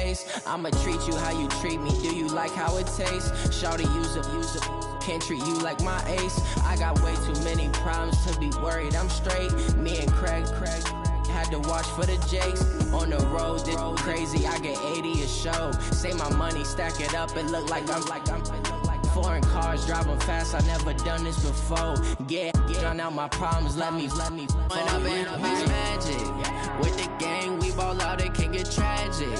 face. I'ma treat you how you treat me. Do you like how it tastes? Shawty, use up. Can't treat you like my ace. I got way too many problems to be worried. I'm straight. Me and Craig had to watch for the Jakes. On the road, this crazy. I get 80 a show. Say my money, stack it up. It look like I'm foreign cars driving fast. I never done this before. Yeah, drown out my problems. Let me. When up and up is magic. With the gang, we ball out. It can get tragic.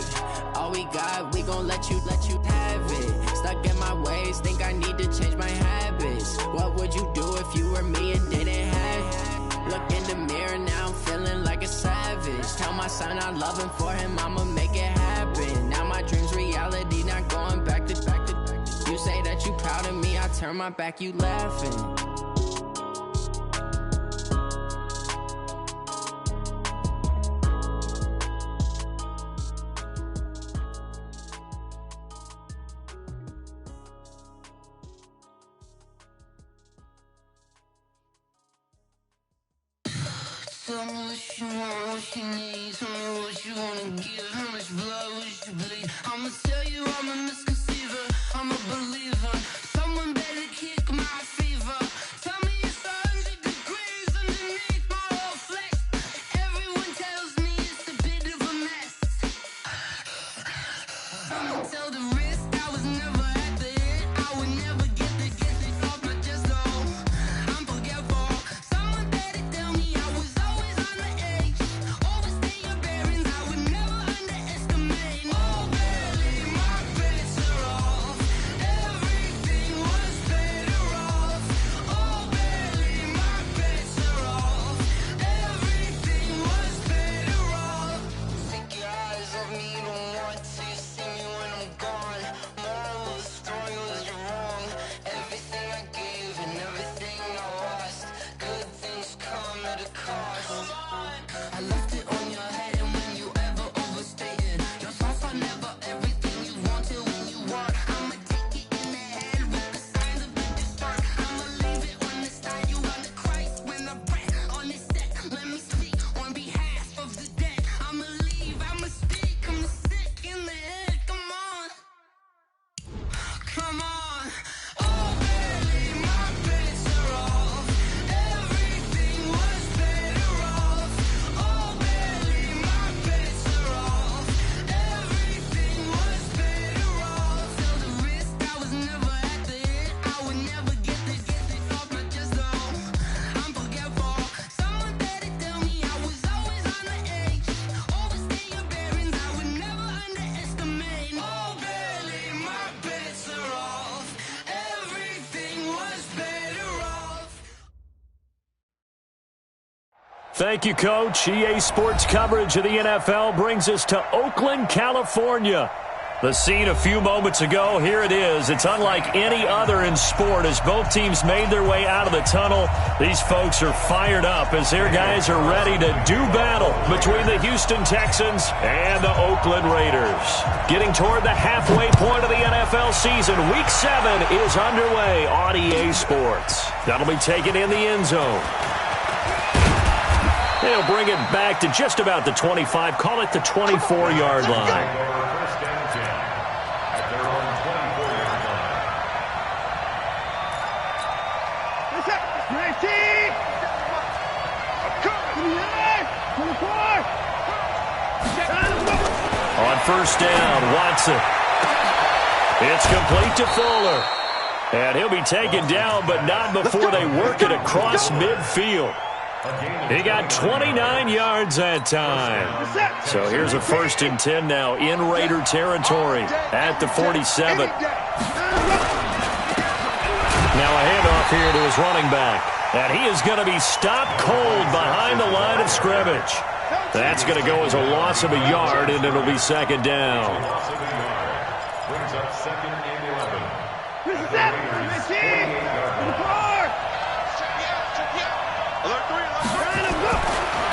All we got, we gon' let you have it. Stuck in my ways, think I need to change my habits. What would you do if you were me and didn't have it? Look in the mirror now, I'm feeling like a savage. Tell my son I love him, for him I'ma make it happen. Now my dream's reality, not going back to. You say that you proud of me, I turn my back, you laughing. Tell me what you want, what you need. Tell me what you wanna give. How much blood would you bleed? I'ma tell you I'm a misconceiver. I'm a believer. Someone better kick my fever. Tell me it's 100 degrees underneath my whole flesh. Everyone tells me it's a bit of a mess. I'ma tell the risk I was never at the hit. I would never get it off my chest though. I'm forgetful. Someone better tell me I was always on the edge. Overstay your bearings, I would never underestimate. Oh, barely, my bets are off. Everything was better off. Oh, barely, my bets are off. Everything was better off. Take your eyes off me, don't want to see me when I'm gone. Moral of the story was you're wrong. Everything I gave and everything I lost. Good things come at a cost. I left it on your head, and when you ever overstated your thoughts are never everything you wanted when you want. I'ma take it in the head with the signs of the distort. I'ma leave it on the side. You on the Christ when I breath on this set. Let me speak on behalf of the dead. I'ma leave, I'ma speak. I'm sick in the head. Come on. Come on. Oh, barely, my bets are off. Everything was better off. Oh, barely, my bets are off. Everything was better off. Till the risk, I was never at the hit. I would never get it off my chest though. I'm forgetful. Someone better tell me I was always on the edge. Overstay your bearings, I would never underestimate. Oh, barely, my bets are off. Everything was better off. Thank you, Coach. EA Sports coverage of the NFL brings us to Oakland, California. The scene a few moments ago, here it is. It's unlike any other in sport as both teams made their way out of the tunnel. These folks are fired up as their guys are ready to do battle between the Houston Texans and the Oakland Raiders. Getting toward the halfway point of the NFL season, Week 7 is underway on EA Sports. That'll be taken in the end zone. They'll bring it back to just about the 25, call it the 24-yard line. On first down, Watson. It's complete to Fuller. And he'll be taken down, but not before they work it across midfield. He got 29 yards that time. So here's a 1st and 10 now in Raider territory at the 47. Now a handoff here to his running back. And he is going to be stopped cold behind the line of scrimmage. That's going to go as a loss of a yard, and it'll be 2nd down. Brings up 2nd and 11.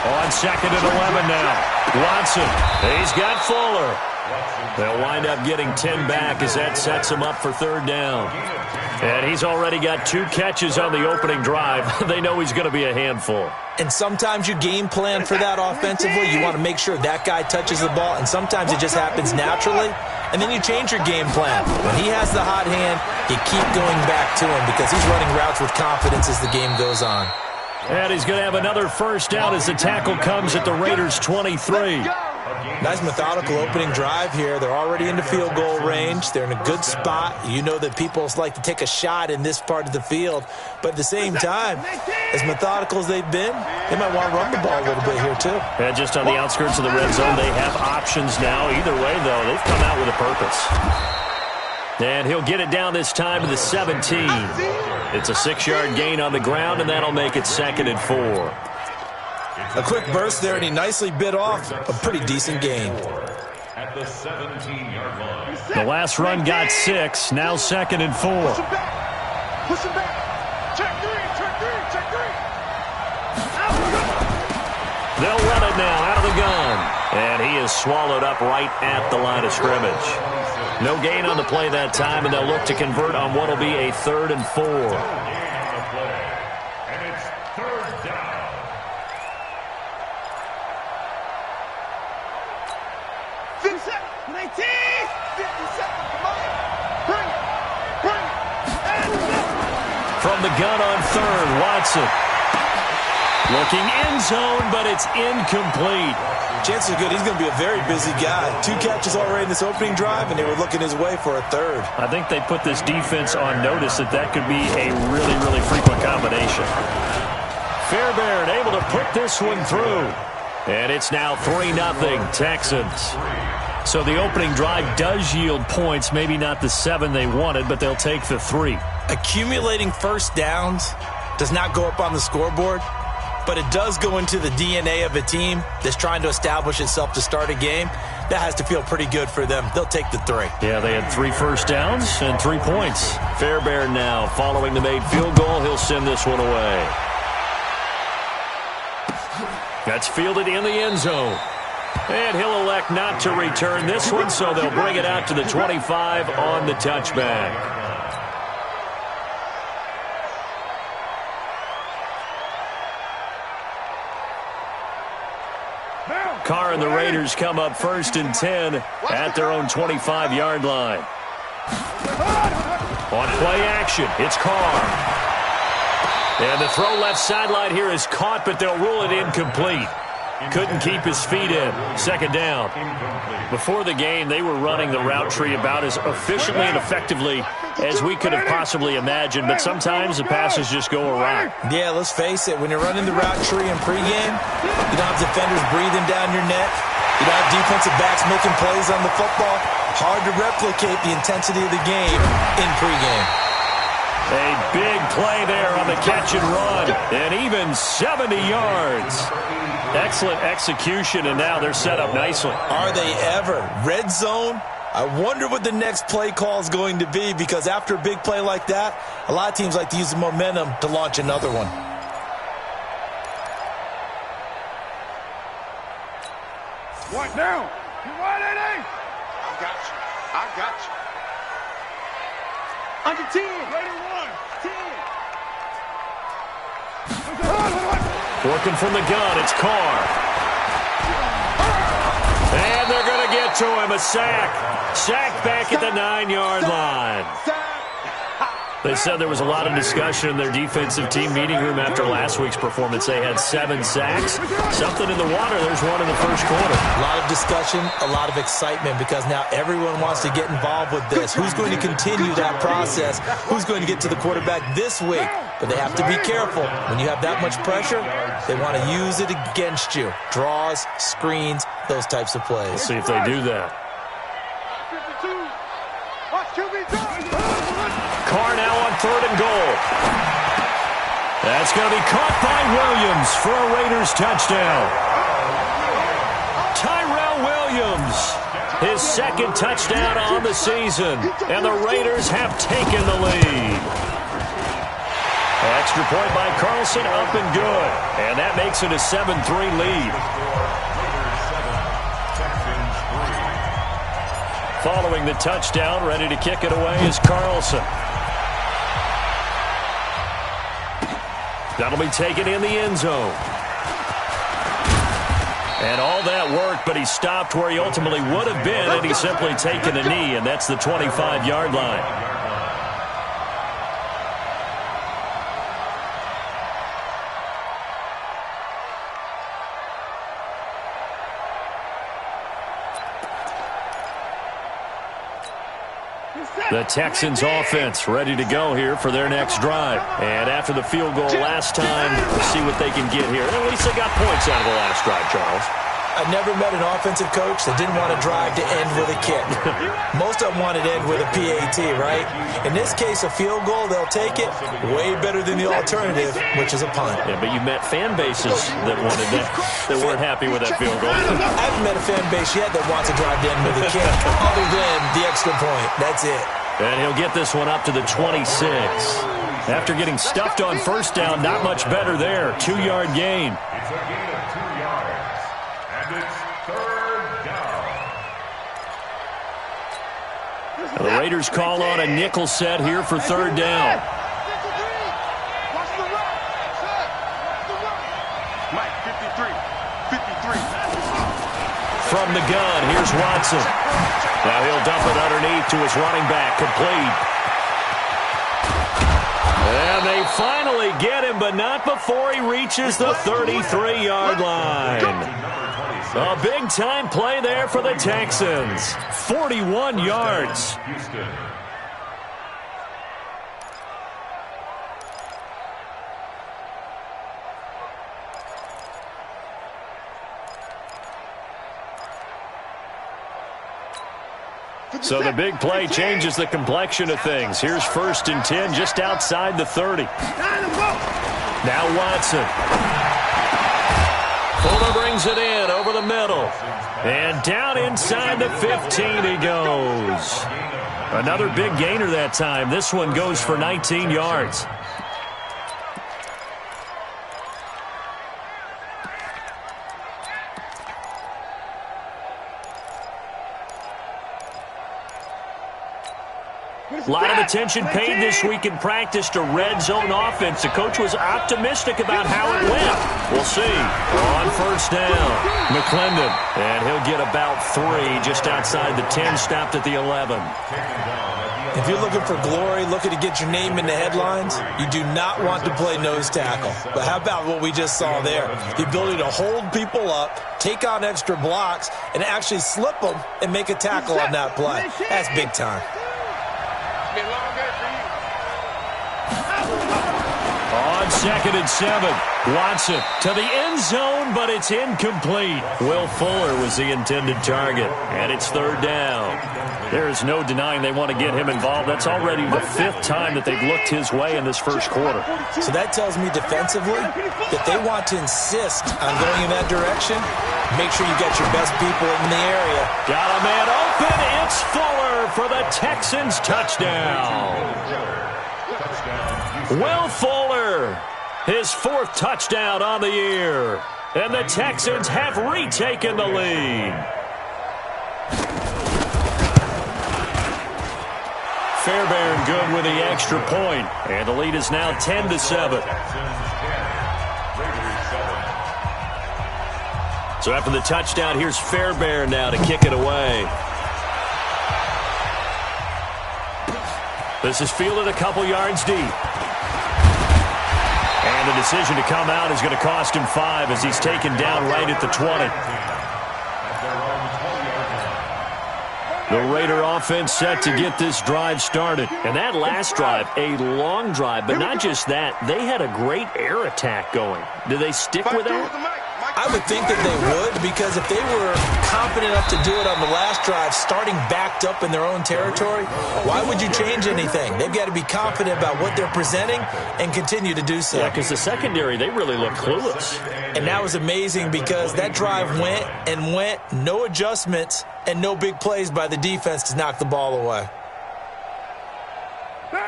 On 2nd and 11 now. Watson, he's got Fuller. They'll wind up getting 10 back as that sets them up for third down. And he's already got 2 catches on the opening drive. They know he's going to be a handful. And sometimes you game plan for that offensively. You want to make sure that guy touches the ball, and sometimes it just happens naturally. And then you change your game plan. When he has the hot hand, you keep going back to him because he's running routes with confidence as the game goes on. And he's going to have another first down as the tackle comes at the Raiders' 23. Nice methodical opening drive here. They're already into field goal range. They're in a good spot. You know that people like to take a shot in this part of the field. But at the same time, as methodical as they've been, they might want to run the ball a little bit here too. And just on the outskirts of the red zone, they have options now. Either way, though, they've come out with a purpose. And he'll get it down this time to the 17. It's a 6-yard gain on the ground, and that'll make it 2nd and 4. A quick burst there, and he nicely bit off a pretty decent gain. At the 17-yard line. The last run got 6, now 2nd and 4. Push him back. Push him back. Check 3, check 3, check 3. They'll run it now out of the gun. And he is swallowed up right at the line of scrimmage. No gain on the play that time, and they'll look to convert on what will be a 3rd and 4. From the gun on 3rd, Watson. Looking end zone, but it's incomplete. Chances are good he's going to be a very busy guy. 2 catches already in this opening drive, and they were looking his way for a 3rd. I think they put this defense on notice that could be a really, really frequent combination. Fairbairn able to put this one through. And it's now 3-0 Texans. So the opening drive does yield points, maybe not the 7 they wanted, but they'll take the 3. Accumulating first downs does not go up on the scoreboard, but it does go into the DNA of a team that's trying to establish itself to start a game. That has to feel pretty good for them. They'll take the 3. Yeah, they had 3 first downs and 3 points. Fairbairn now, following the made field goal, he'll send this one away. That's fielded in the end zone. And he'll elect not to return this one, so they'll bring it out to the 25 on the touchback. Carr and the Raiders come up 1st and 10 at their own 25-yard line. On play action, it's Carr. And the throw left sideline here is caught, but they'll rule it incomplete. Couldn't keep his feet in. 2nd down. Before the game, they were running the route tree about as efficiently and effectively as we could have possibly imagined, but sometimes the passes just go awry. Yeah, let's face it. When you're running the route tree in pregame, you don't have defenders breathing down your neck. You don't have defensive backs making plays on the football. Hard to replicate the intensity of the game in pregame. A big play there on the catch and run, and even 70 yards. Excellent execution, and now they're set up nicely. Are they ever? Red zone? I wonder what the next play call is going to be, because after a big play like that, a lot of teams like to use the momentum to launch another one. What now? You want it, eh? I got you. I got you. Under 10. Ready, 1, 10. Working from the gun, it's Carr. And they're going to get to him, a sack. Sack back at the 9-yard line. They said there was a lot of discussion in their defensive team meeting room after last week's performance. They had 7 sacks. Something in the water. There's one in the first quarter. A lot of discussion, a lot of excitement, because now everyone wants to get involved with this. Who's going to continue that process? Who's going to get to the quarterback this week? But they have to be careful. When you have that much pressure, they want to use it against you. Draws, screens, those types of plays. Let's see if they do that. Carr now on 3rd and goal. That's going to be caught by Williams for a Raiders touchdown. Tyrell Williams, his 2nd touchdown on the season, and the Raiders have taken the lead. Extra point by Carlson, up and good, and that makes it a 7-3 lead. Following the touchdown, ready to kick it away is Carlson. That'll be taken in the end zone. And all that work, but he stopped where he ultimately would have been, and he's simply taken a knee, and that's the 25-yard line. The Texans offense ready to go here for their next drive. And after the field goal last time, we'll see what they can get here. At least they got points out of the last drive, Charles. I never met an offensive coach that didn't want to drive to end with a kick. Most of them wanted to end with a PAT, right? In this case, a field goal, they'll take it. Way better than the alternative, which is a punt. Yeah, but you met fan bases that wanted that, that weren't happy with that field goal. I haven't met a fan base yet that wants to drive to end with a kick, other than the extra point. That's it. And he'll get this one up to the 26. After getting stuffed on first down, not much better there. 2-yard gain. It's a gain of 2 yards. And it's third down. The Raiders call on a nickel set here for third down. Mike, 53. From the gun, here's Watson. Now he'll dump it underneath to his running back, complete. And they finally get him, but not before he reaches the 33-yard line. A big-time play there for the Texans. 41 yards. Houston. So the big play changes the complexion of things. Here's 1st and 10 just outside the 30. Now Watson. Fuller brings it in over the middle. And down inside the 15 he goes. Another big gainer that time. This one goes for 19 yards. A lot of attention paid this week in practice to red zone offense. The coach was optimistic about how it went. We'll see. On first down, McClendon. And he'll get about 3 just outside the 10, stopped at the 11. If you're looking for glory, looking to get your name in the headlines, you do not want to play nose tackle. But how about what we just saw there? The ability to hold people up, take on extra blocks, and actually slip them and make a tackle on that play. That's big time. On 2nd and 7, Watson to the end zone, but it's incomplete. Will Fuller was the intended target, and it's third down. There is no denying they want to get him involved. That's already the 5th time that they've looked his way in this first quarter. So that tells me defensively that they want to insist on going in that direction. Make sure you get your best people in the area. Got a man open. It's Fuller for the Texans touchdown. Will Fuller, his 4th touchdown on the year. And the Texans have retaken the lead. Fairbairn good with the extra point. And the lead is now 10-7. So after the touchdown, here's Fairbairn now to kick it away. This is fielded a couple yards deep. And the decision to come out is going to cost him 5 as he's taken down right at the 20. The Raider offense set to get this drive started. And that last drive, a long drive, but not just that, they had a great air attack going. Do they stick with that? I would think that they would, because if they were confident enough to do it on the last drive, starting backed up in their own territory, why would you change anything? They've got to be confident about what they're presenting and continue to do so. Yeah, because the secondary, they really look clueless. And that was amazing because that drive went and went, no adjustments, and no big plays by the defense to knock the ball away.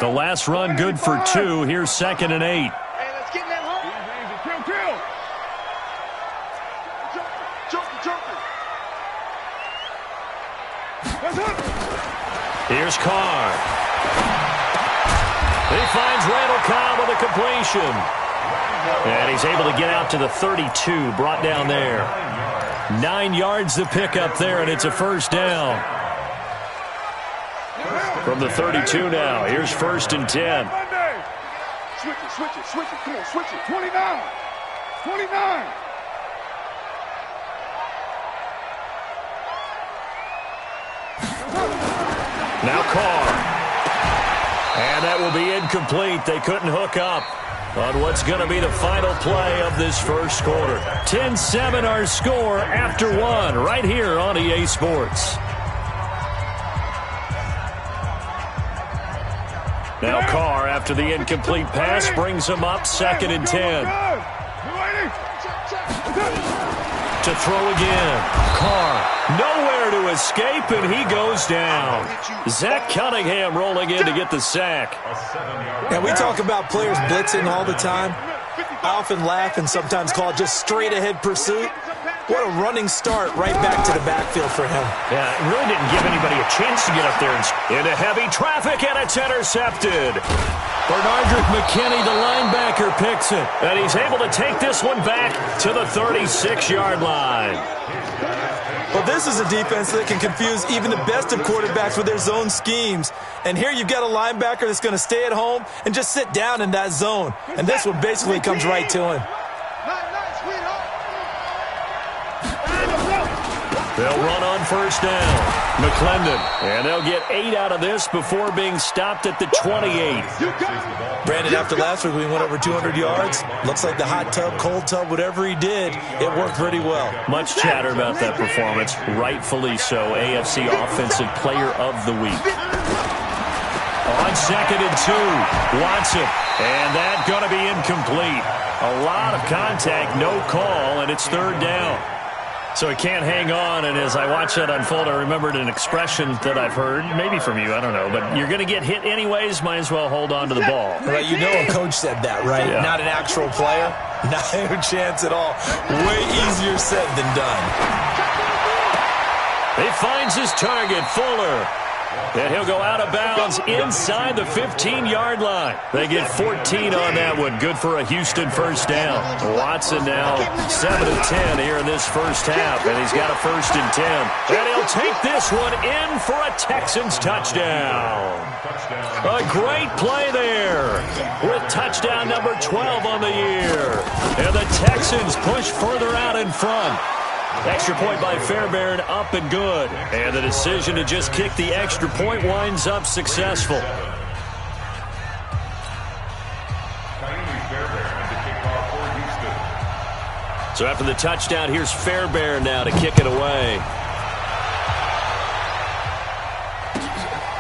The last run good for 2. Here's 2nd and 8. Here's Carr. He finds Randall Cobb with a completion. And he's able to get out to the 32, brought down there. 9 yards to pick up there, and it's a first down. From the 32 now, here's 1st and 10. Switch it. Come on, switch it. 29. 29. Now Carr. And that will be incomplete. They couldn't hook up on what's going to be the final play of this first quarter. 10-7 our score after 1 right here on EA Sports. Now Carr, after the incomplete pass, brings him up 2nd and 10. To throw again. Carr, nowhere to escape, and he goes down. Zach Cunningham rolling in to get the sack. And we talk about players blitzing all the time. I often laugh and sometimes call it just straight-ahead pursuit. What a running start right back to the backfield for him. Yeah, it really didn't give anybody a chance to get up there. Into heavy traffic, and it's intercepted. Bernardrick McKinney, the linebacker, picks it. And he's able to take this one back to the 36-yard line. Well, this is a defense that can confuse even the best of quarterbacks with their zone schemes. And here you've got a linebacker that's going to stay at home and just sit down in that zone. And this one basically comes right to him. They'll run on 1st down. McClendon. And they'll get 8 out of this before being stopped at the 28. Brandon, after last week we went over 200 yards. Looks like the hot tub, cold tub, whatever he did, it worked pretty well. Much chatter about that performance. Rightfully so. AFC Offensive Player of the Week. On 2nd and 2. Watson. And that's going to be incomplete. A lot of contact, no call, and it's 3rd down. So he can't hang on, and as I watch that unfold, I remembered an expression that I've heard, maybe from you, I don't know, but you're going to get hit anyways, might as well hold on to the ball. Right, you know a coach said that, right? Yeah. Not an actual player. Not a chance at all. Way easier said than done. He finds his target, Fuller. And he'll go out of bounds inside the 15-yard line. They get 14 on that one. Good for a Houston first down. Watson now 7 of 10 here in this first half. And he's got a 1st and 10. And he'll take this one in for a Texans touchdown. A great play there with touchdown number 12 on the year. And the Texans push further out in front. Extra point by Fairbairn, up and good. And the decision to just kick the extra point winds up successful. So after the touchdown, here's Fairbairn now to kick it away.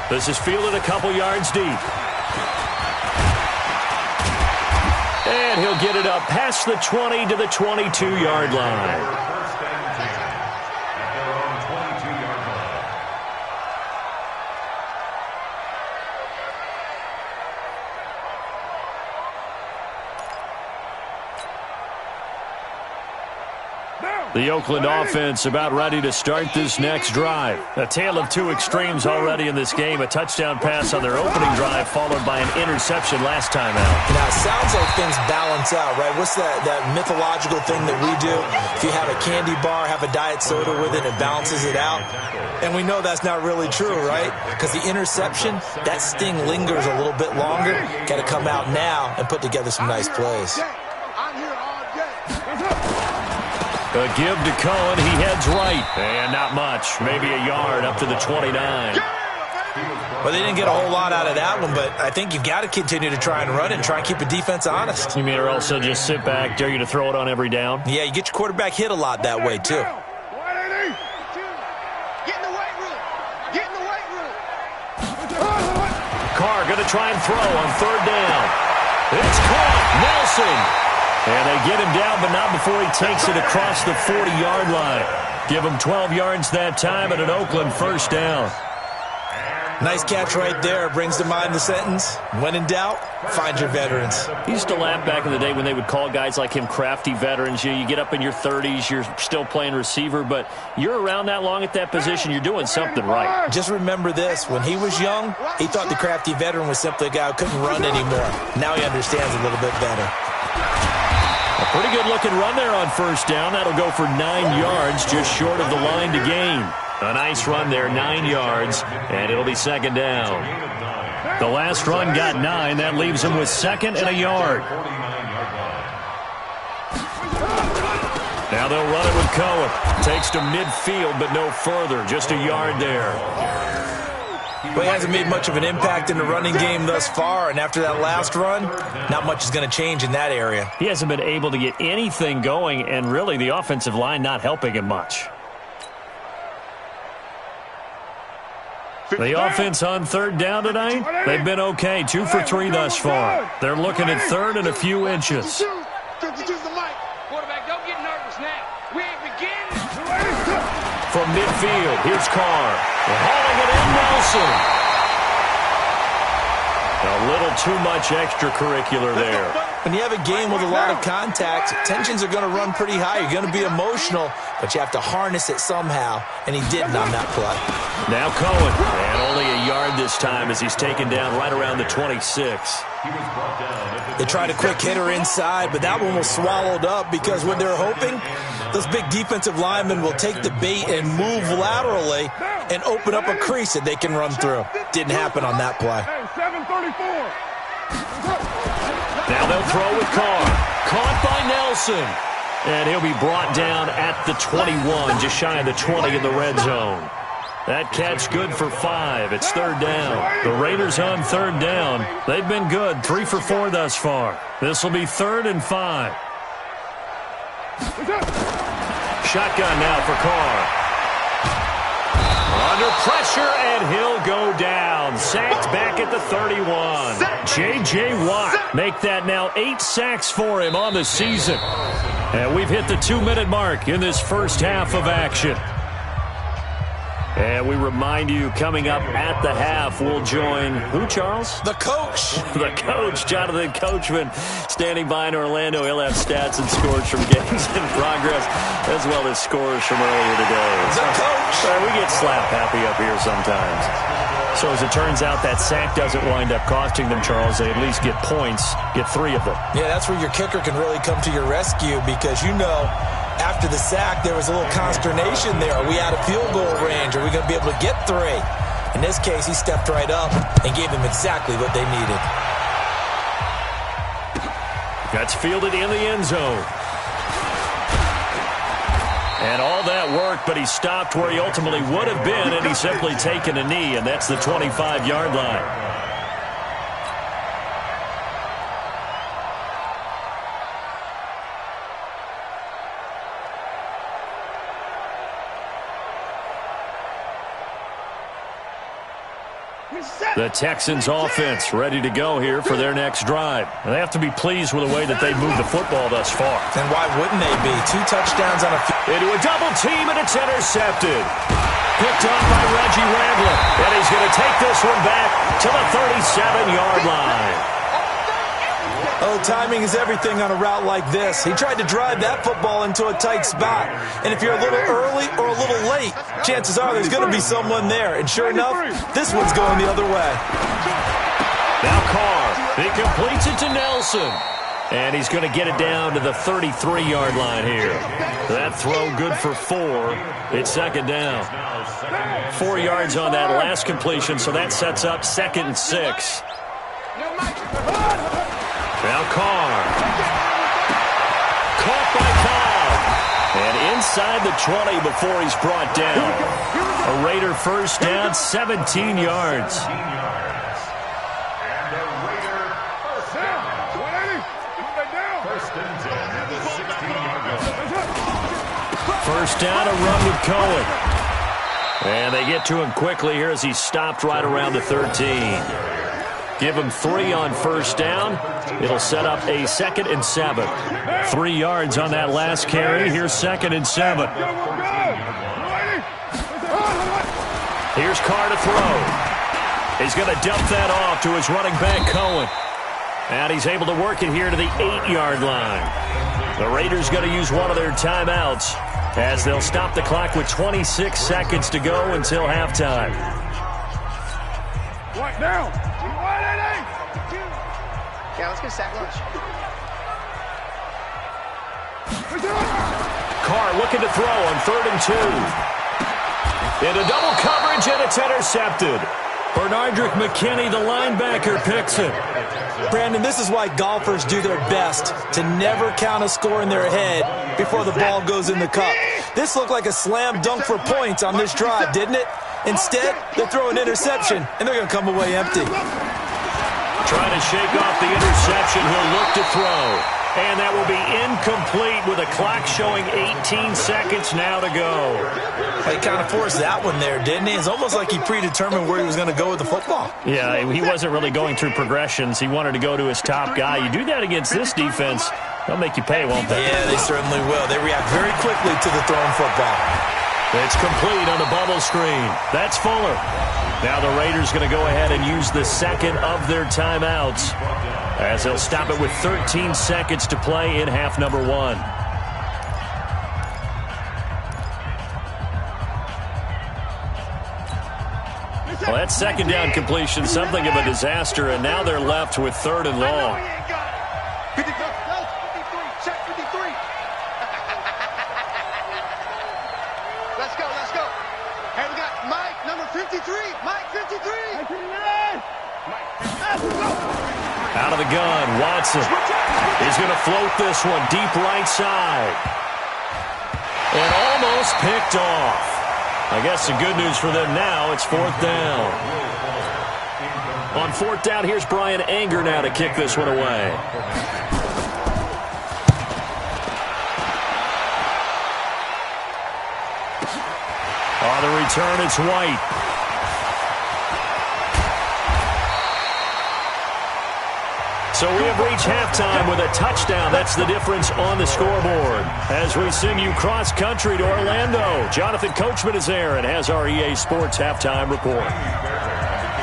This is fielded a couple yards deep. And he'll get it up past the 20 to the 22-yard line. The Oakland offense about ready to start this next drive. A tale of two extremes already in this game. A touchdown pass on their opening drive followed by an interception last time out. Now, it sounds like things balance out, right? What's that mythological thing that we do? If you have a candy bar, have a diet soda with it, it balances it out. And we know that's not really true, right? Because the interception, that sting lingers a little bit longer. Got to come out now and put together some nice plays. A give to Cohen. He heads right. And not much. Maybe a yard up to the 29. Well, they didn't get a whole lot out of that one, but I think you've got to continue to try and run it and try and keep the defense honest. You mean or also just sit back, dare you to throw it on every down? Yeah, you get your quarterback hit a lot that way, too. Get in the weight room. Get in the weight room. Carr going to try and throw on 3rd down. It's caught. Nelson. And they get him down, but not before he takes it across the 40-yard line. Give him 12 yards that time and an Oakland first down. Nice catch right there. Brings to mind the sentence, when in doubt, find your veterans. He used to laugh back in the day when they would call guys like him crafty veterans. You get up in your 30s, you're still playing receiver, but you're around that long at that position, you're doing something right. Just remember this. When he was young, he thought the crafty veteran was simply a guy who couldn't run anymore. Now he understands a little bit better. A pretty good-looking run there on first down. That'll go for 9 yards, just short of the line to gain. A nice run there, 9 yards, and it'll be second down. The last run got 9. That leaves him with second and a yard. Now they'll run it with Cohen. Takes to midfield, but no further. Just a yard there. Well, he hasn't made much of an impact in the running game thus far, and after that last run, not much is going to change in that area. He hasn't been able to get anything going, and really the offensive line not helping him much. The offense on third down tonight, they've been okay. 2 for 3 thus far. They're looking at third and a few inches. Quarterback, don't get nervous now. We ain't beginning. From midfield, here's Carr. Hauling it in, Nelson. A little too much extracurricular there. When you have a game with a lot of contact, tensions are going to run pretty high. You're going to be emotional, but you have to harness it somehow, and he didn't on that play. Now Cohen, and only a yard this time as he's taken down right around the 26. They tried a quick hitter inside, but that one was swallowed up because what they're hoping, those big defensive linemen will take the bait and move laterally and open up a crease that they can run through. Didn't happen on that play. Now they'll throw with Carr. Caught by Nelson. And he'll be brought down at the 21, just shy of the 20 in the red zone. That catch good for 5. It's third down. The Raiders on third down. They've been good. 3 for 4 thus far. This will be 3rd and 5. Shotgun now for Carr. Under pressure, and he'll go down. Sacked back at the 31. J.J. Watt make that now 8 sacks for him on the season. And we've hit the 2-minute mark in this first half of action. And we remind you, coming up at the half, we'll join who, Charles? The coach. The coach, Jonathan Coachman, standing by in Orlando. He'll have stats and scores from games in progress, as well as scores from earlier today. The coach. We get slap happy up here sometimes. So as it turns out, that sack doesn't wind up costing them, Charles. They at least get points, get 3 of them. Yeah, that's where your kicker can really come to your rescue because you know after the sack there was a little consternation there. Are we out of field goal range? Are we going to be able to get 3? In this case, he stepped right up and gave them exactly what they needed. That's fielded in the end zone. And all that work, but he stopped where he ultimately would have been, and he's simply taken a knee, and that's the 25-yard line. The Texans offense ready to go here for their next drive. They have to be pleased with the way that they've moved the football thus far. And why wouldn't they be? 2 touchdowns on a into a double team, and it's intercepted. Picked up by Reggie Randall. And he's going to take this one back to the 37-yard line. Oh, timing is everything on a route like this. He tried to drive that football into a tight spot. And if you're a little early or a little late, chances are there's going to be someone there. And sure enough, this one's going the other way. Now Carr, he completes it to Nelson. And he's going to get it down to the 33-yard line here. That throw good for 4. It's second down. 4 yards on that last completion, so that sets up 2nd and 6. Now Carr. Caught by Cobb. And inside the 20 before he's brought down. A Raider first down, 17 yards. First down, a run with Cohen. And they get to him quickly here as he stopped right around the 13. Give him 3 on first down. It'll set up a 2nd and 7. 3 yards on that last carry. Here's 2nd and 7. Here's Carr to throw. He's going to dump that off to his running back, Cohen. And he's able to work it here to the 8-yard line. The Raiders going to use one of their timeouts as they'll stop the clock with 26 seconds to go until halftime. What now? Yeah, let's get a sack lunch. Carr looking to throw on 3rd and 2. Into double coverage, and it's intercepted. Bernardrick McKinney, the linebacker, picks it. Brandon, this is why golfers do their best to never count a score in their head before the ball goes in the cup. This looked like a slam dunk for points on this drive, didn't it? Instead, they throw an interception, and they're going to come away empty. Trying to shake off the interception, he'll look to throw. And that will be incomplete with a clock showing 18 seconds now to go. He kind of forced that one there, didn't he? It's almost like he predetermined where he was going to go with the football. Yeah, he wasn't really going through progressions. He wanted to go to his top guy. You do that against this defense, they'll make you pay, won't they? Yeah, they certainly will. They react very quickly to the thrown football. It's complete on the bubble screen. That's Fuller. Now the Raiders going to go ahead and use the second of their timeouts as they'll stop it with 13 seconds to play in half number 1. Well, that second down completion, something of a disaster, and now they're left with 3rd and long. 53, check 53. Let's go. Hey, we got Mike, number 53. Mike, 53. Out of the gun, Watson is going to float this one deep right side. And almost picked off. I guess the good news for them now, it's 4th down. On 4th down, here's Brian Anger now to kick this one away. On the return, it's White. So we have reached halftime with a touchdown. That's the difference on the scoreboard. As we send you cross-country to Orlando, Jonathan Coachman is there and has our EA Sports halftime report.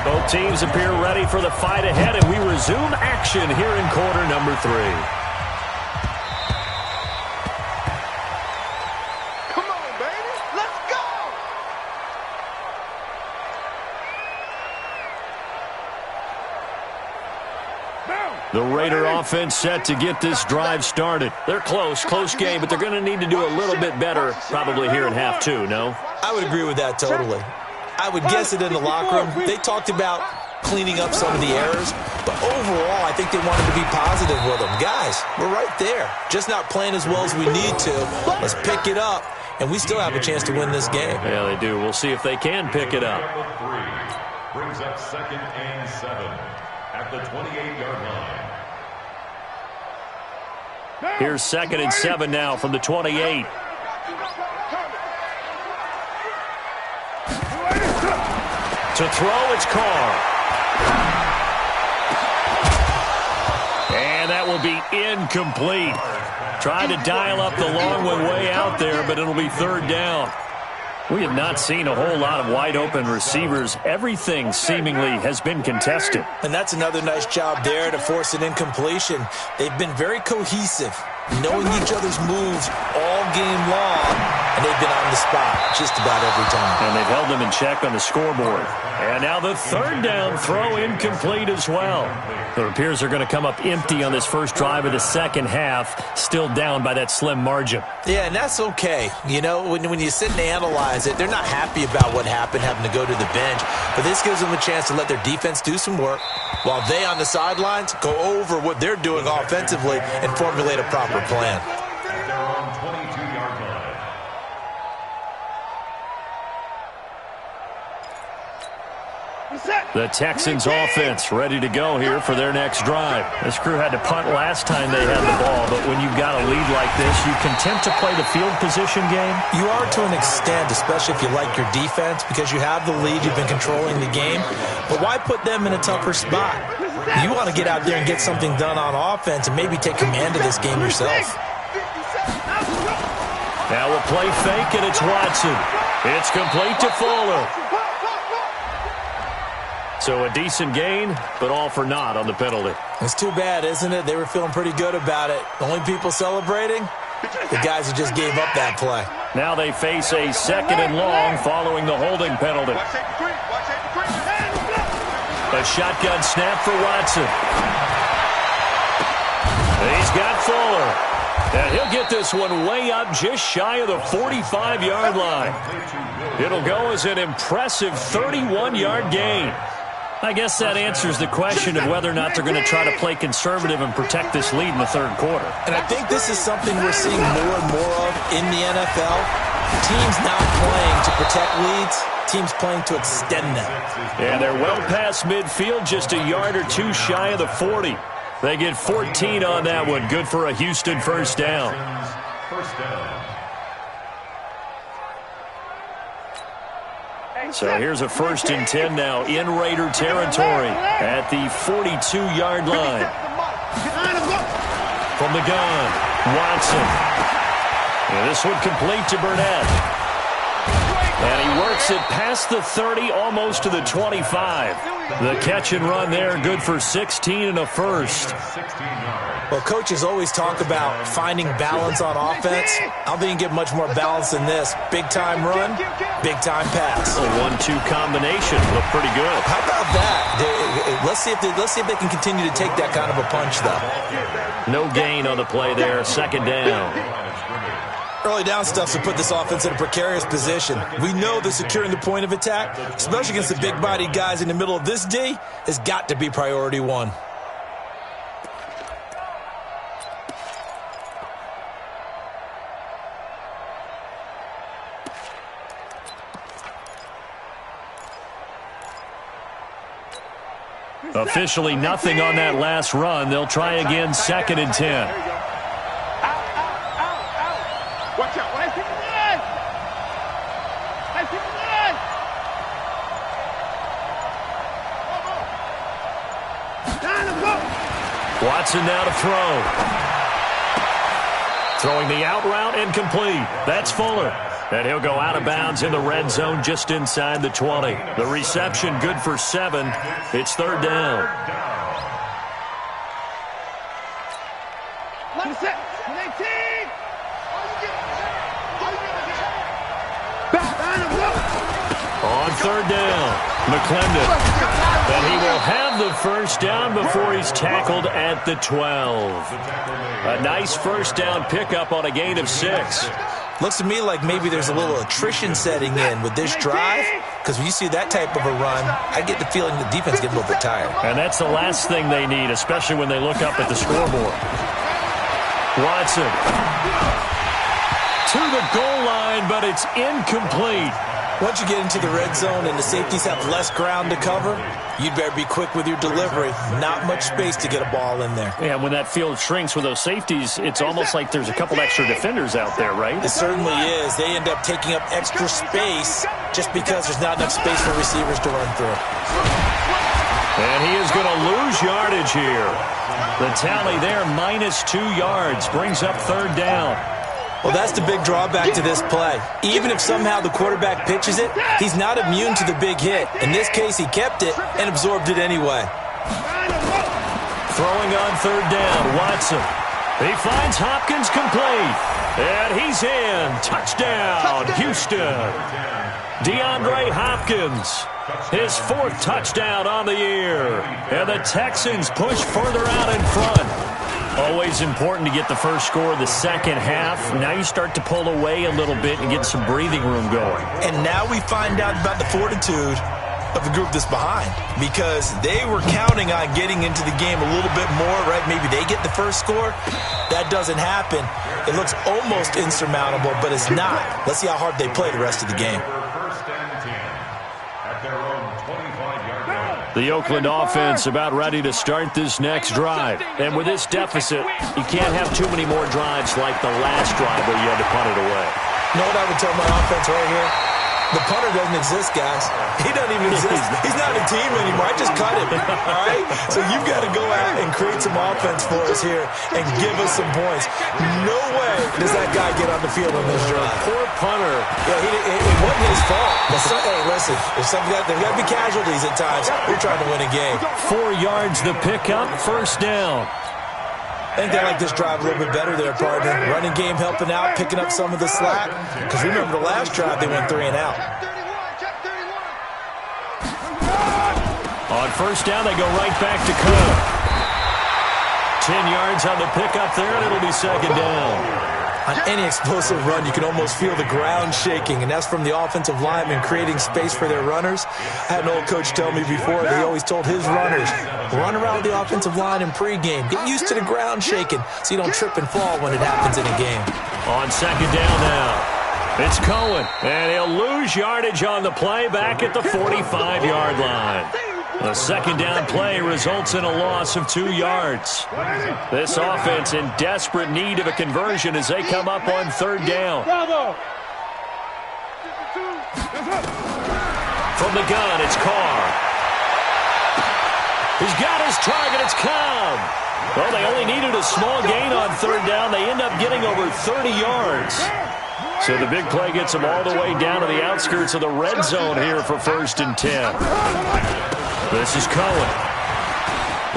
Both teams appear ready for the fight ahead, and we resume action here in quarter number 3. Come on, baby. Let's go. The Raider offense set to get this drive started. They're close game, but they're going to need to do a little bit better probably here in half 2, no? I would agree with that totally. I would guess it in the locker room. They talked about cleaning up some of the errors, but overall, I think they wanted to be positive with them. Guys, we're right there. Just not playing as well as we need to. Let's pick it up, and we still have a chance to win this game. Yeah, they do. We'll see if they can pick it up. Brings up 2nd and 7 at the 28-yard line. Here's 2nd and 7 now from the 28. To throw, it's Carr. And that will be incomplete. Tried to dial up the long one way out there, but it'll be 3rd down. We have not seen a whole lot of wide-open receivers. Everything seemingly has been contested. And that's another nice job there to force an incompletion. They've been very cohesive, knowing each other's moves all game long, and they've been on the spot just about every time. And they've held them in check on the scoreboard. And now the 3rd down throw incomplete as well. It appears they're going to come up empty on this first drive of the second half, still down by that slim margin. Yeah, and that's okay. You know, when you sit and analyze it, they're not happy about what happened, having to go to the bench. But this gives them a chance to let their defense do some work while they on the sidelines go over what they're doing offensively and formulate a proper plan. They're on 22-yard line. The Texans offense ready to go here for their next drive. This crew had to punt last time they had the ball, but when you've got a lead like this, you content to play the field position game? You are to an extent, especially if you like your defense, because you have the lead, you've been controlling the game. But why put them in a tougher spot? You want to get out there and get something done on offense and maybe take command of this game yourself. Now we'll play fake, and it's Watson. It's complete to Fuller. So a decent gain, but all for naught on the penalty. It's too bad, isn't it? They were feeling pretty good about it. The only people celebrating? The guys who just gave up that play. Now they face a 2nd and long following the holding penalty. A shotgun snap for Watson. He's got Fuller. And he'll get this one way up just shy of the 45-yard line. It'll go as an impressive 31-yard gain. I guess that answers the question of whether or not they're going to try to play conservative and protect this lead in the 3rd quarter. And I think this is something we're seeing more and more of in the NFL. Teams not playing to protect leads, teams playing to extend them. Yeah, they're well past midfield, just a yard or two shy of the 40. They get 14 on that one. Good for a Houston first down. So here's a 1st and 10 now in Raider territory at the 42-yard line. From the gun, Watson. And this one complete to Burnett. And he works it past the 30, almost to the 25. The catch and run there, good for 16 and a first. Well, coaches always talk about finding balance on offense. I don't think you get much more balance than this. Big-time run, big-time pass. A 1-2 combination. Look pretty good. How about that? Let's see if they can continue to take that kind of a punch, though. No gain on the play there. 2nd down. Early down stuff to put this offense in a precarious position. We know that securing the point of attack, especially against the big-bodied guys in the middle of this D, has got to be priority one. Officially nothing on that last run. They'll try again, 2nd and 10. Watch out. Let's take it in. Let's take it in. Watson now to throw. Throwing the out route incomplete. That's Fuller. And he'll go out of bounds in the red zone just inside the 20. The reception good for 7. It's 3rd down. On 3rd down, McClendon. And he will have the first down before he's tackled at the 12. A nice first down pickup on a gain of 6. Looks to me like maybe there's a little attrition setting in with this drive, because when you see that type of a run, I get the feeling the defense gets a little bit tired. And that's the last thing they need, especially when they look up at the scoreboard. Watson to the goal line, but it's incomplete. Once you get into the red zone and the safeties have less ground to cover, you'd better be quick with your delivery. Not much space to get a ball in there. Yeah, when that field shrinks with those safeties, it's almost like there's a couple extra defenders out there, right? It certainly is. They end up taking up extra space just because there's not enough space for receivers to run through. And he is going to lose yardage here. The tally there, -2 yards, brings up 3rd down. Well, that's the big drawback to this play. Even if somehow the quarterback pitches it, he's not immune to the big hit. In this case, he kept it and absorbed it anyway. Throwing on 3rd down, Watson. He finds Hopkins complete. And he's in. Touchdown, Houston. DeAndre Hopkins, his 4th touchdown on the year. And the Texans push further out in front. Always important to get the first score of the second half. Now you start to pull away a little bit and get some breathing room going. And now we find out about the fortitude of the group that's behind, because they were counting on getting into the game a little bit more, right? Maybe they get the first score. That doesn't happen. It looks almost insurmountable, but it's not. Let's see how hard they play the rest of the game. The Oakland offense about ready to start this next drive. And with this deficit, you can't have too many more drives like the last drive where you had to punt it away. You know what I would tell my offense right here? The punter doesn't exist, guys. He doesn't even exist. He's not a team anymore. I just cut him, all right? So you've got to go out and create some offense for us here and give us some points. No way does that guy get on the field on this drive. Poor punter. Yeah, it wasn't his fault. Hey, listen, there's got to be casualties at times. We're trying to win a game. 4 yards the pickup, first down. I think they like this drive a little bit better there, partner. Running game helping out, picking up some of the slack. Because remember the last drive, they went 3 and out. On first down, they go right back to Cole. 10 yards on the pickup there, and it'll be second down. On any explosive run, you can almost feel the ground shaking, and that's from the offensive linemen creating space for their runners. I had an old coach tell me before, they always told his runners, run around the offensive line in pregame. Get used to the ground shaking so you don't trip and fall when it happens in a game. On second down now, it's Cohen, and he'll lose yardage on the play back at the 45-yard line. The second down play results in a loss of 2 yards. This offense in desperate need of a conversion as they come up on third down. From the gun, it's Carr. He's got his target. It's Cobb. Well, they only needed a small gain on third down. They end up getting over 30 yards. So the big play gets them all the way down to the outskirts of the red zone here for 1st and 10. This is Cohen.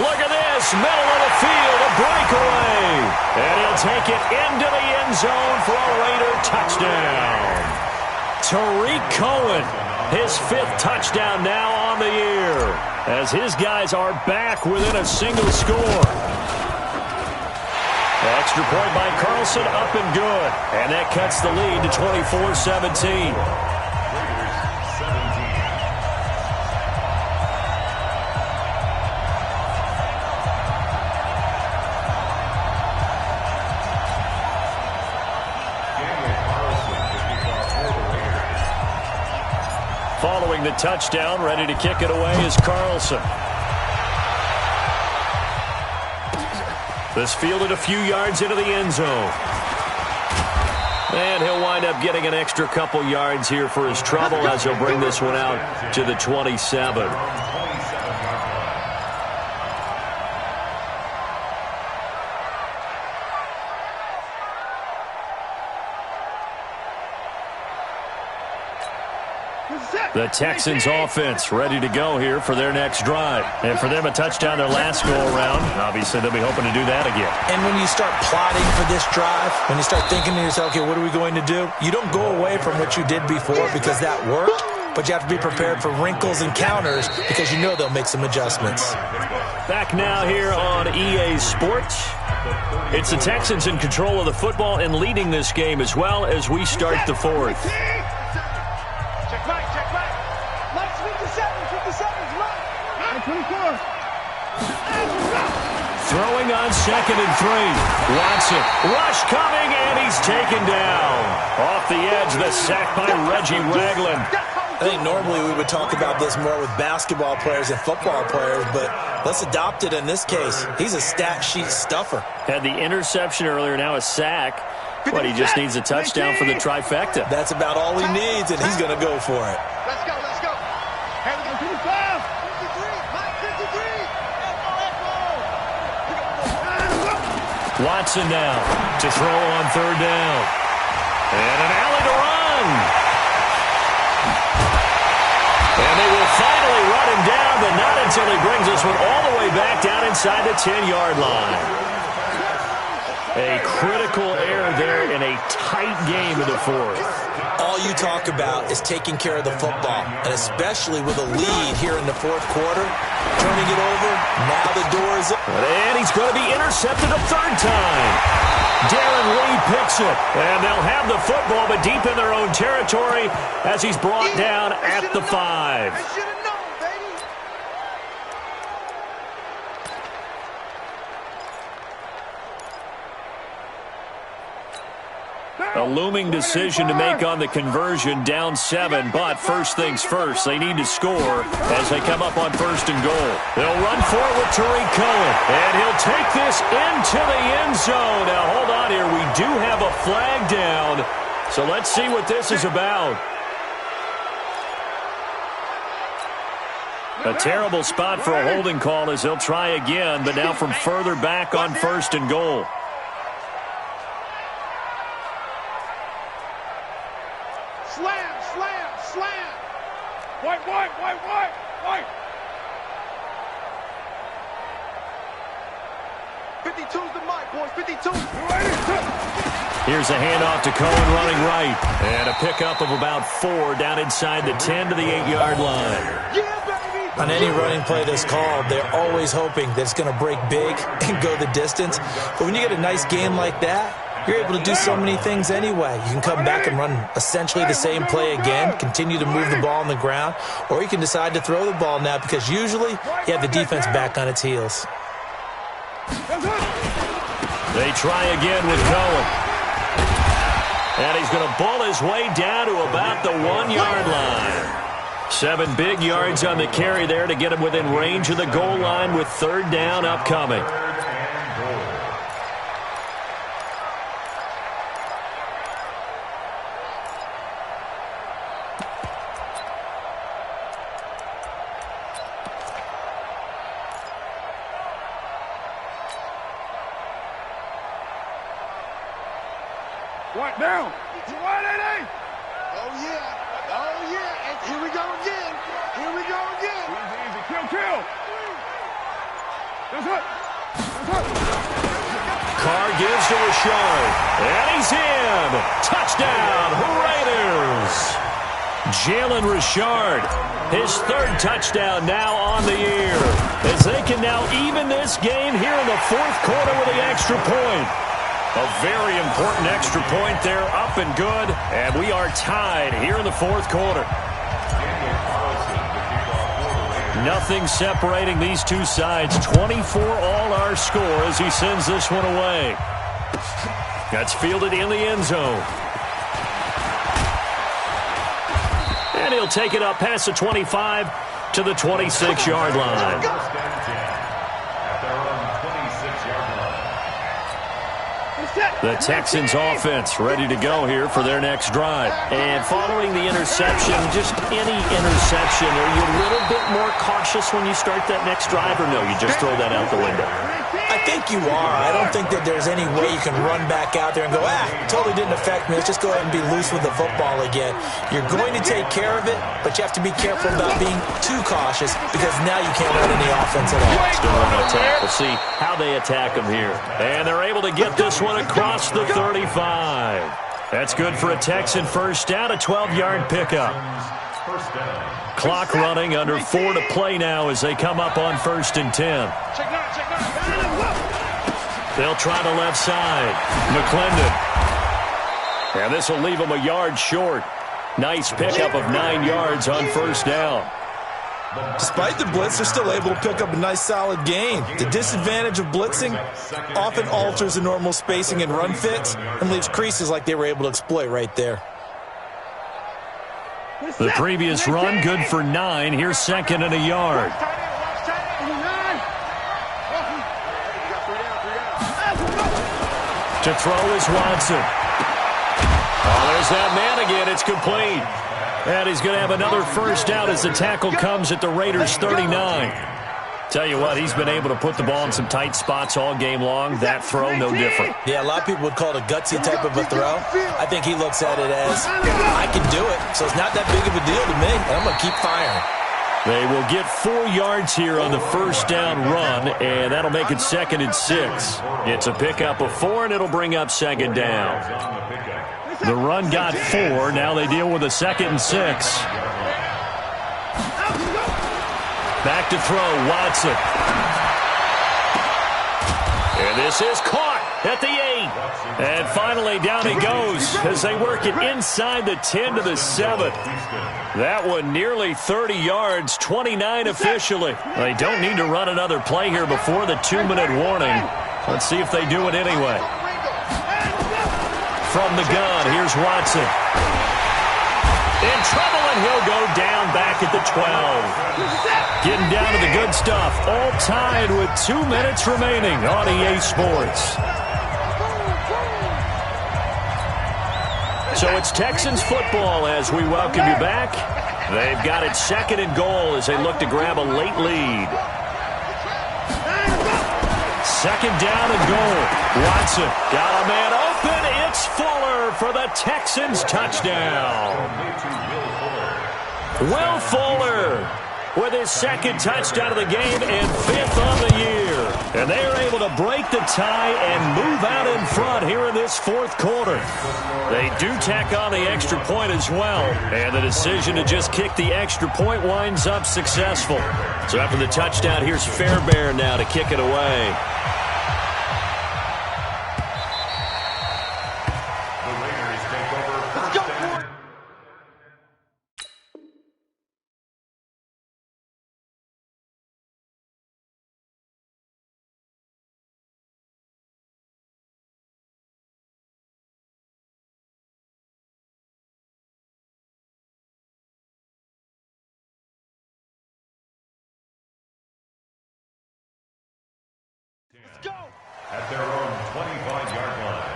Look at this, middle of the field, a breakaway. And he'll take it into the end zone for a Raider touchdown. Tariq Cohen, his 5th touchdown now on the year, as his guys are back within a single score. Extra point by Carlson, up and good. And that cuts the lead to 24-17. Following the touchdown, ready to kick it away is Carlson. This fielded a few yards into the end zone. And he'll wind up getting an extra couple yards here for his trouble as he'll bring this one out to the 27. The Texans offense ready to go here for their next drive. And for them, a touchdown their last go-around. Obviously, they'll be hoping to do that again. And when you start plotting for this drive, when you start thinking to yourself, okay, what are we going to do? You don't go away from what you did before because that worked, but you have to be prepared for wrinkles and counters because you know they'll make some adjustments. Back now here on EA Sports. It's the Texans in control of the football and leading this game as well as we start the 4th. Throwing on 2nd and 3. Watson. Rush coming, and he's taken down. Off the edge, the sack by Reggie Ragland. I think normally we would talk about this more with basketball players and football players, but let's adopt it in this case. He's a stat sheet stuffer. Had the interception earlier, now a sack. But he just needs a touchdown for the trifecta. That's about all he needs, and he's going to go for it. Let's go, let's go. Here we go, 55. 53, Mike, 53. Watson now to throw on third down. And an alley to run. And they will finally run him down, but not until he brings this one all the way back down inside the 10-yard line. A critical error there in a tight game in the 4th. All you talk about is taking care of the football, and especially with a lead here in the 4th quarter. Turning it over, now the door is open. And he's going to be intercepted a 3rd time. Darren Lee picks it, and they'll have the football, but deep in their own territory as he's brought down at the 5. A looming decision to make on the conversion, down 7, but first things first, they need to score as they come up on 1st and goal. They'll run for it with Tariq Cohen, and he'll take this into the end zone. Now, hold on here. We do have a flag down, so let's see what this is about. A terrible spot for a holding call as he'll try again, but now from further back on 1st and goal. Slam, slam, slam. White, white, white, white, white. 52's the mic, boys. 52. Here's a handoff to Cohen running right. And a pickup of about 4 down inside the 10 to the 8-yard line. Yeah, baby. On any running play that's called, they're always hoping that it's going to break big and go the distance. But when you get a nice game like that, you're able to do so many things anyway. You can come back and run essentially the same play again, continue to move the ball on the ground, or you can decide to throw the ball now because usually you have the defense back on its heels. They try again with Cohen. And he's going to ball his way down to about the 1-yard line. 7 big yards on the carry there to get him within range of the goal line with 3rd down upcoming. What down? What it is? Oh, yeah. Oh, yeah. And here we go again. Here we go again. Easy, easy. Kill, kill. That's it. That's it. Carr gives to Richard. And he's in. Touchdown, Raiders. Jalen Richard, his 3rd touchdown now on the year. As they can now even this game here in the 4th quarter with the extra point. A very important extra point there, up and good. And we are tied here in the 4th quarter. Nothing separating these two sides. 24 all our score as he sends this one away. That's fielded in the end zone. And he'll take it up past the 25 to the 26-yard line. The Texans offense ready to go here for their next drive. And following the interception, just any interception, are you a little bit more cautious when you start that next drive, or no, you just throw that out the window? I think you are. I don't think that there's any way you can run back out there and go, totally didn't affect me. Let's just go ahead and be loose with the football again. You're going to take care of it, but you have to be careful about being too cautious because now you can't run any offense at all. Still want to attack. We'll see how they attack them here. And they're able to get this one across the 35. That's good for a Texan first down, a 12-yard pickup. Clock running, under 4 to play now as they come up on 1st and 10. They'll try the left side. McClendon. And this will leave them a yard short. Nice pickup of 9 yards on 1st down. Despite the blitz, they're still able to pick up a nice solid gain. The disadvantage of blitzing often alters the normal spacing and run fits and leaves creases like they were able to exploit right there. The previous run good for 9. Here's 2nd and a yard. To throw is Watson. Oh, there's that man again. It's complete. And he's going to have another first down as the tackle comes at the Raiders' 39. Tell you what, he's been able to put the ball in some tight spots all game long. That throw, no different. Yeah, a lot of people would call it a gutsy type of a throw. I think he looks at it as, I can do it, so it's not that big of a deal to me, and I'm going to keep firing. They will get 4 yards here on the first down run, and that'll make it 2nd and 6. It's a pickup of 4, and it'll bring up 2nd down. The run got 4. Now they deal with a 2nd and 6. Back to throw, Watson. And this is caught at the 8. And finally down he goes as they work it inside the 10 to the 7. That one nearly 30 yards, 29 officially. They don't need to run another play here before the 2-minute warning. Let's see if they do it anyway. From the gun, here's Watson. In trouble, and he'll go down back at the 12. Getting down to the good stuff. All tied with 2 minutes remaining on EA Sports. So it's Texans football as we welcome you back. They've got it second and goal as they look to grab a late lead. Second down and goal. Watson got a man open. It's Fuller for the Texans touchdown. Will Fuller with his second touchdown of the game and 5th on the year. And they are able to break the tie and move out in front here in this 4th quarter. They do tack on the extra point as well. And the decision to just kick the extra point winds up successful. So after the touchdown, here's Fairbairn now to kick it away. Go! At their own 25-yard line.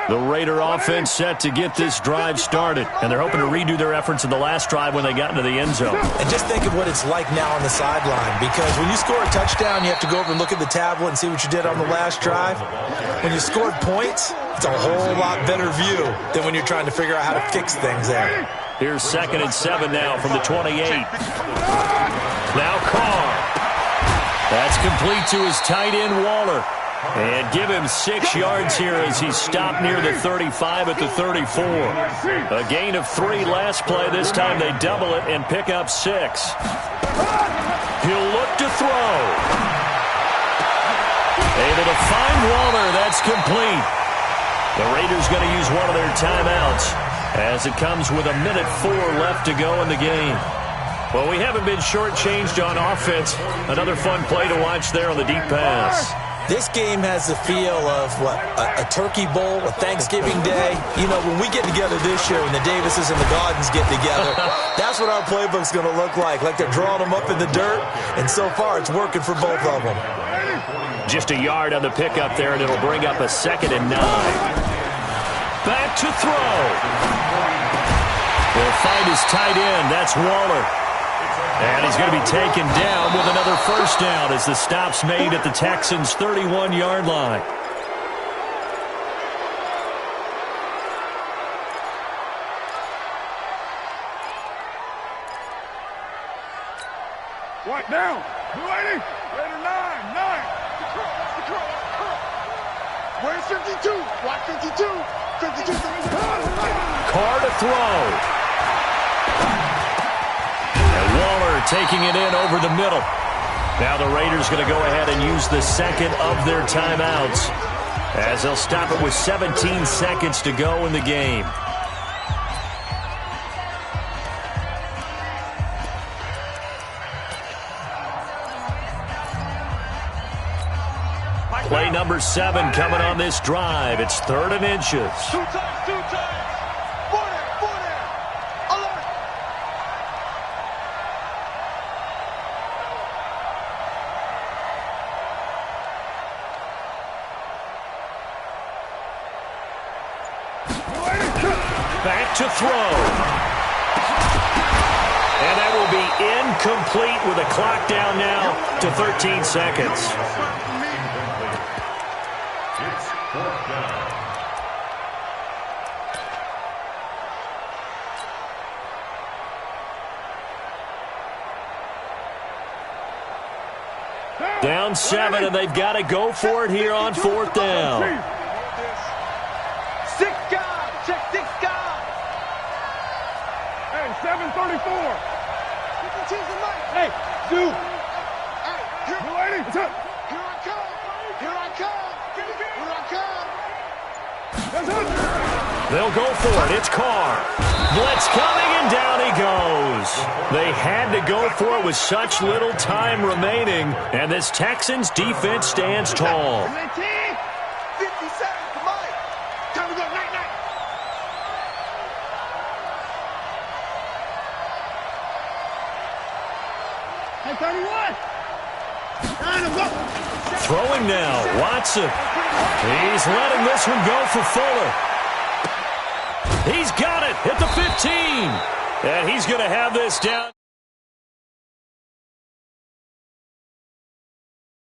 The Raider offense set to get this drive started, and they're hoping to redo their efforts in the last drive when they got into the end zone. And just think of what it's like now on the sideline, because when you score a touchdown, you have to go over and look at the tablet and see what you did on the last drive. When you scored points, it's a whole lot better view than when you're trying to figure out how to fix things there. Here's 2nd and 7 now from the 28. Now Carr. That's complete to his tight end, Waller. And give him 6 yards here as he's stopped near the 35 at the 34. A gain of 3 last play. This time they double it and pick up 6. He'll look to throw. Able to find Waller. That's complete. The Raiders going to use one of their timeouts as it comes with 1:04 left to go in the game. Well, we haven't been shortchanged on offense. Another fun play to watch there on the deep pass. This game has the feel of, a turkey bowl, a Thanksgiving day. You know, when we get together this year, when the Davises and the Gaudens get together, that's what our playbook's going to look like they're drawing them up in the dirt, and so far it's working for both of them. Just a yard on the pickup there, and it'll bring up a 2nd and 9. Back to throw. He'll find his tight end. That's Waller. And he's going to be taken down with another first down as the stop's made at the Texans' 31-yard line. What down? 280. Raider 9. Where's 52? Block 52. 52. Carr to throw. And Waller taking it in over the middle. Now the Raiders going to go ahead and use the second of their timeouts as they'll stop it with 17 seconds to go in the game. Play number 7 coming on this drive. It's 3rd and inches. Two times. Four there. Alert. Back to throw. And that will be incomplete with a clock down now to 13 seconds. Down 7, and they've got to go for it here on 4th down. 6 guys. Check 6 guys. Hey, 734. Hey, dude. Hey, what's up? Here I come. They'll go for it. It's Carr. Blitz coming, and down he goes. They had to go for it with such little time remaining, and this Texans defense stands tall. 50 seconds, come on. Time to go, night. Hey, 31. Throwing now, Watson. He's letting this one go for Fuller. He's got it at the 15. And he's going to have this down.